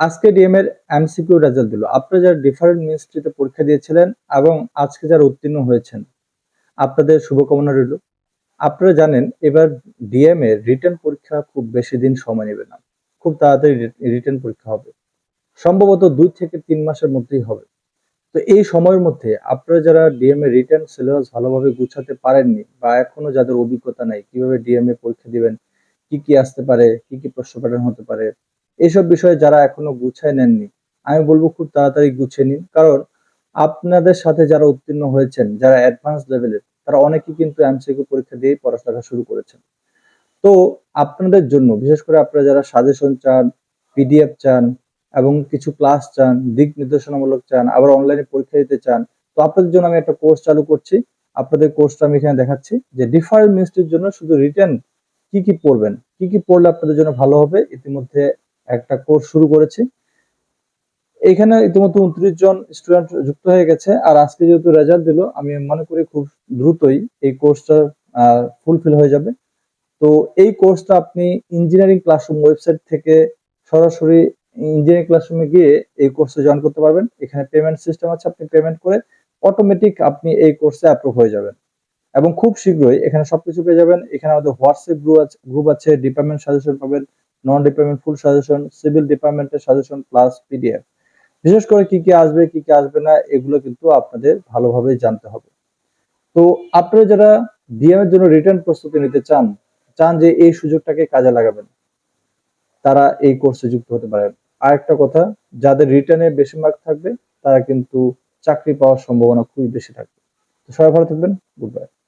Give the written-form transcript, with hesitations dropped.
আজকে ডিএম এর MCQ result দিল। আপনারা যারা ডিফারেন্ট মিনিস্ট্রিতে পরীক্ষা দিয়েছিলেন এবং আজকে যারা উত্তীর্ণ হয়েছেন, আপনাদের শুভকামনা রইল। আপনারা জানেন এবার ডিএম এর রিটেন পরীক্ষা খুব বেশি দিন সময় নেবে না, খুব তাড়াতাড়ি রিটেন পরীক্ষা হবে, সম্ভবত 2 থেকে 3 মাসের মধ্যেই হবে। তো এই সময়ের মধ্যে আপনারা যারা ডিএম এর রিটেন সিলেবাস ভালোভাবে গুছাতে পারেননি বা এখনো যাদের অভিজ্ঞতা নাই কিভাবে ডিএম এ পরীক্ষা দিবেন, কি কি আসতে পারে, কি কি প্রশ্ন প্যাটার্ন হতে পারে, এইসব বিষয়ে যারা এখনো গুছায় নেননি, আমি বলবো খুব তাড়াতাড়ি গুছিয়ে নিন। কারণ আপনাদের সাথে যারা উত্তীর্ণ হয়েছেন, যারা অ্যাডভান্স লেভেলের, তারা অনেকেই কিন্তু এমসিকিউ পরীক্ষা দিয়েই পড়াশোনা শুরু করেছেন। তো আপনাদের জন্য বিশেষ করে আপনারা যারা সাজেশন চান, পিডিএফ চান এবং কিছু ক্লাস চান, দিক নির্দেশনামূলক চান, আবার অনলাইনে পরীক্ষা দিতে চান, তো আপনাদের জন্য আমি একটা কোর্স চালু করছি। আপনাদের কোর্সটা আমি এখানে দেখাচ্ছি যে ডিফারেন্ট মিনিস্ট্রির জন্য শুধু রিটেন কি কি পড়বেন, কি কি পড়লে আপনাদের জন্য ভালো হবে। ইতিমধ্যে একটা কোর্স শুরু করেছি। এখানে ইতিমধ্যে 29 জন স্টুডেন্ট যুক্ত হয়ে গেছে। আর আজকে যেহেতু রেজাল্ট দিল, আমি মনে করি খুব দ্রুতই এই কোর্সটা ফুলফিল হয়ে যাবে। তো এই কোর্সটা আপনি ইঞ্জিনিয়ারিং ক্লাসরুম ওয়েবসাইট থেকে সরাসরি ইঞ্জিনিয়ারিং ক্লাসরুমে গিয়ে এই কোর্সে জয়েন করতে পারবেন। এখানে পেমেন্ট সিস্টেম আছে, আপনি পেমেন্ট করে অটোমেটিক আপনি এই কোর্সে অ্যাপ্রুভ হয়ে যাবেন এবং খুব শীঘ্রই এখানে সবকিছু পেয়ে যাবেন। এখানে আমাদের হোয়াটসঅ্যাপ গ্রুপ আছে, ডিপার্টমেন্ট সাজেশন পাবেন, নন ডিপার্টমেন্ট ফুল সাজেশন, সিভিল ডিপার্টমেন্টের সাজেশন প্লাস পিডিএফ। বিশেষ করে কি কি আসবে কি কি আসবে না এগুলো কিন্তু আপনাদের ভালোভাবে জানতে হবে। তো আপনারা যারা ডিএম এর জন্য রিটার্ন প্রস্তুতি নিতে চান, চান যে এই সুযোগটাকে কাজে লাগাবেন, তারা এই কোর্সে যুক্ত হতে পারেন। আরেকটা কথা, যাদের রিটার্নে বেশি মার্ক থাকবে তারা কিন্তু চাকরি পাওয়ার সম্ভাবনা খুবই বেশি থাকবে। তো সবাই ভালো থাকবেন। Good bye.